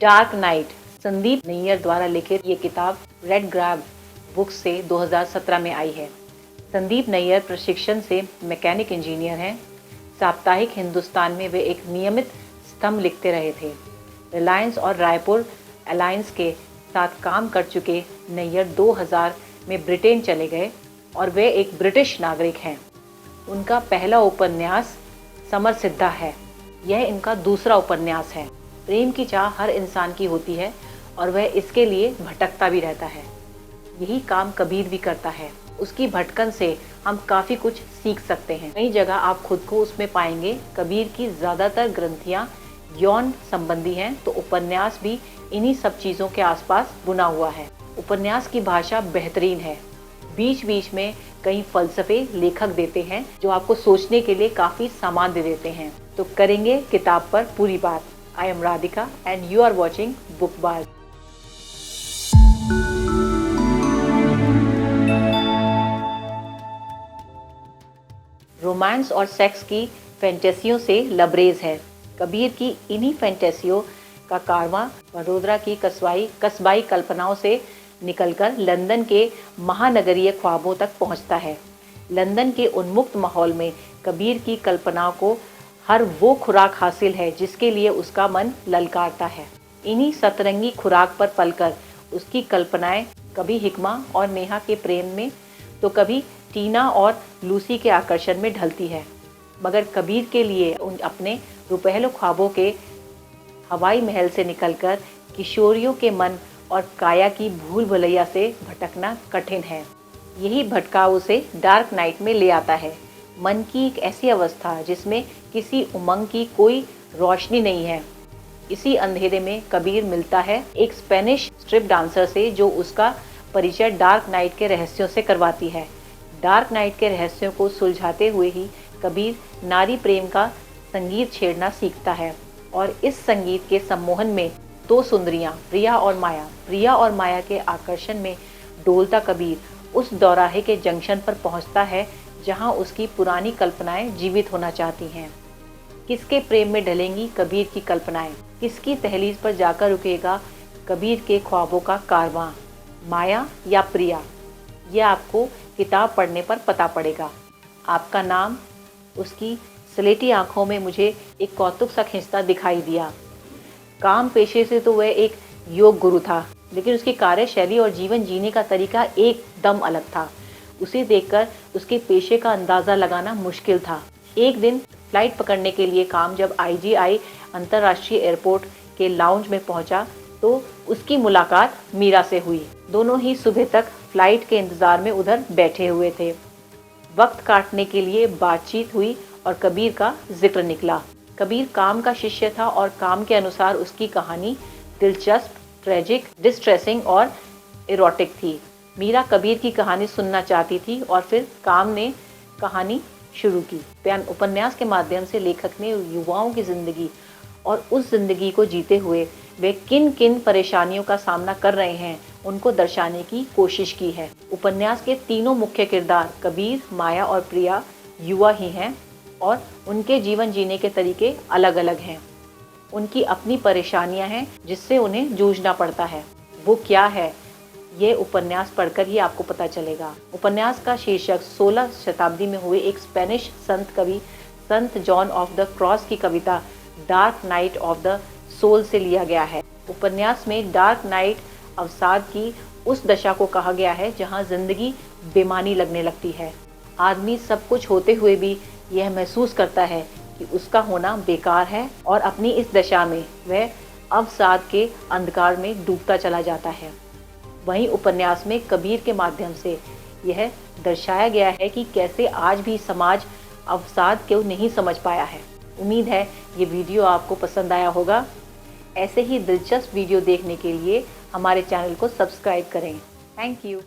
Dark night Sandeep Nayyar द्वारा लिखित ये किताब रेड ग्रैब बुक्स से 2017 में आई है। संदीप नैयर प्रशिक्षण से मैकेनिक इंजीनियर हैं। साप्ताहिक हिंदुस्तान में वे एक नियमित स्तंभ लिखते रहे थे। रिलायंस और रायपुर अलायंस के साथ काम कर चुके नैयर 2000 में ब्रिटेन चले गए और वे एक ब्रिटिश नागरिक हैं। उनका पहला उपन्यास समरसिद्धा है। यह इनका दूसरा उपन्यास है। प्रेम की चाह हर इंसान की होती है और वह इसके लिए भटकता भी रहता है। यही काम कबीर भी करता है। उसकी भटकन से हम काफ़ी कुछ सीख सकते हैं। कई जगह आप खुद को उसमें पाएंगे। कबीर की ज़्यादातर ग्रंथियाँ यौन संबंधी हैं, तो उपन्यास भी इन्हीं सब चीज़ों के आसपास बुना हुआ है। उपन्यास की भाषा बेहतरीन है। बीच बीच में कई फलसफे लेखक देते हैं जो आपको सोचने के लिए काफ़ी सामान दे देते हैं। तो करेंगे किताब पर पूरी बात। I am Radhika and you are watching Bookbaz। Romance और सेक्स की फैंटेसियों से लबरेज है। कबीर की इन्हीं फैंटेसियों का कारवां वडोदरा की कस्बाई कल्पनाओं से निकलकर लंदन के महानगरीय ख्वाबों तक पहुंचता है। लंदन के उन्मुक्त माहौल में कबीर की कल्पनाओं को हर वो खुराक हासिल है जिसके लिए उसका मन ललकारता है। इन्हीं सतरंगी खुराक पर पलकर उसकी कल्पनाएं कभी हिकमा और नेहा के प्रेम में, तो कभी टीना और लूसी के आकर्षण में ढलती है। मगर कबीर के लिए उन अपने रुपहले ख्वाबों के हवाई महल से निकलकर किशोरियों के मन और काया की भूल भुलैया से भटकना कठिन है। यही भटकाव उसे डार्क नाइट में ले आता है। मन की एक ऐसी अवस्था जिसमें किसी उमंग की कोई रोशनी नहीं है। इसी अंधेरे में कबीर मिलता है एक स्पेनिश स्ट्रिप डांसर से, जो उसका परिचय डार्क नाइट के रहस्यों से करवाती है। डार्क नाइट के रहस्यों को सुलझाते हुए ही कबीर नारी प्रेम का संगीत छेड़ना सीखता है और इस संगीत के सम्मोहन में दो सुंदरियां प्रिया और माया के आकर्षण में डोलता कबीर उस दौराहे के जंक्शन पर पहुंचता है जहां उसकी पुरानी कल्पनाएं जीवित होना चाहती हैं। किसके प्रेम में ढलेंगी कबीर की कल्पनाएं? किसकी दहलीज पर जाकर रुकेगा कबीर के ख्वाबों का कारवां? माया या प्रिया? यह आपको किताब पढ़ने पर पता पड़ेगा। आपका नाम? उसकी स्लेटी आंखों में मुझे एक कौतुक सा खिंचता दिखाई दिया। काम पेशे से तो वह एक योग गुरु था, लेकिन उसकी कार्यशैली और जीवन जीने का तरीका एकदम अलग था। उसे देखकर उसके पेशे का अंदाज़ा लगाना मुश्किल था। एक दिन फ्लाइट पकड़ने के लिए काम जब IGI अंतर्राष्ट्रीय एयरपोर्ट के लाउंज में पहुंचा, तो उसकी मुलाकात मीरा से हुई। दोनों ही सुबह तक फ्लाइट के इंतज़ार में उधर बैठे हुए थे। वक्त काटने के लिए बातचीत हुई और कबीर का जिक्र निकला। कबीर काम का शिष्य था और काम के अनुसार उसकी कहानी दिलचस्प, ट्रेजिक, डिस्ट्रेसिंग और इरोटिक थी। मीरा कबीर की कहानी सुनना चाहती थी और फिर काम ने कहानी शुरू की। उपन्यास के माध्यम से लेखक ने युवाओं की जिंदगी और उस जिंदगी को जीते हुए वे किन किन परेशानियों का सामना कर रहे हैं उनको दर्शाने की कोशिश की है। उपन्यास के तीनों मुख्य किरदार कबीर, माया और प्रिया युवा ही हैं और उनके जीवन जीने के तरीके अलग अलग हैं। उनकी अपनी परेशानियां हैं जिससे उन्हें जूझना पड़ता है। वो क्या है, ये उपन्यास पढ़कर ही आपको पता चलेगा। उपन्यास का शीर्षक 16 शताब्दी में हुए एक स्पेनिश संत कवि संत जॉन ऑफ द क्रॉस की कविता dark night of the soul से लिया गया है। उपन्यास में डार्क नाइट अवसाद की उस दशा को कहा गया है जहां जिंदगी बेमानी लगने लगती है। आदमी सब कुछ होते हुए भी यह महसूस करता है कि उसका होना बेकार है और अपनी इस दशा में वह अवसाद के अंधकार में डूबता चला जाता है। वहीं उपन्यास में कबीर के माध्यम से यह दर्शाया गया है कि कैसे आज भी समाज अवसाद को नहीं समझ पाया है। उम्मीद है ये वीडियो आपको पसंद आया होगा। ऐसे ही दिलचस्प वीडियो देखने के लिए हमारे चैनल को सब्सक्राइब करें। Thank you.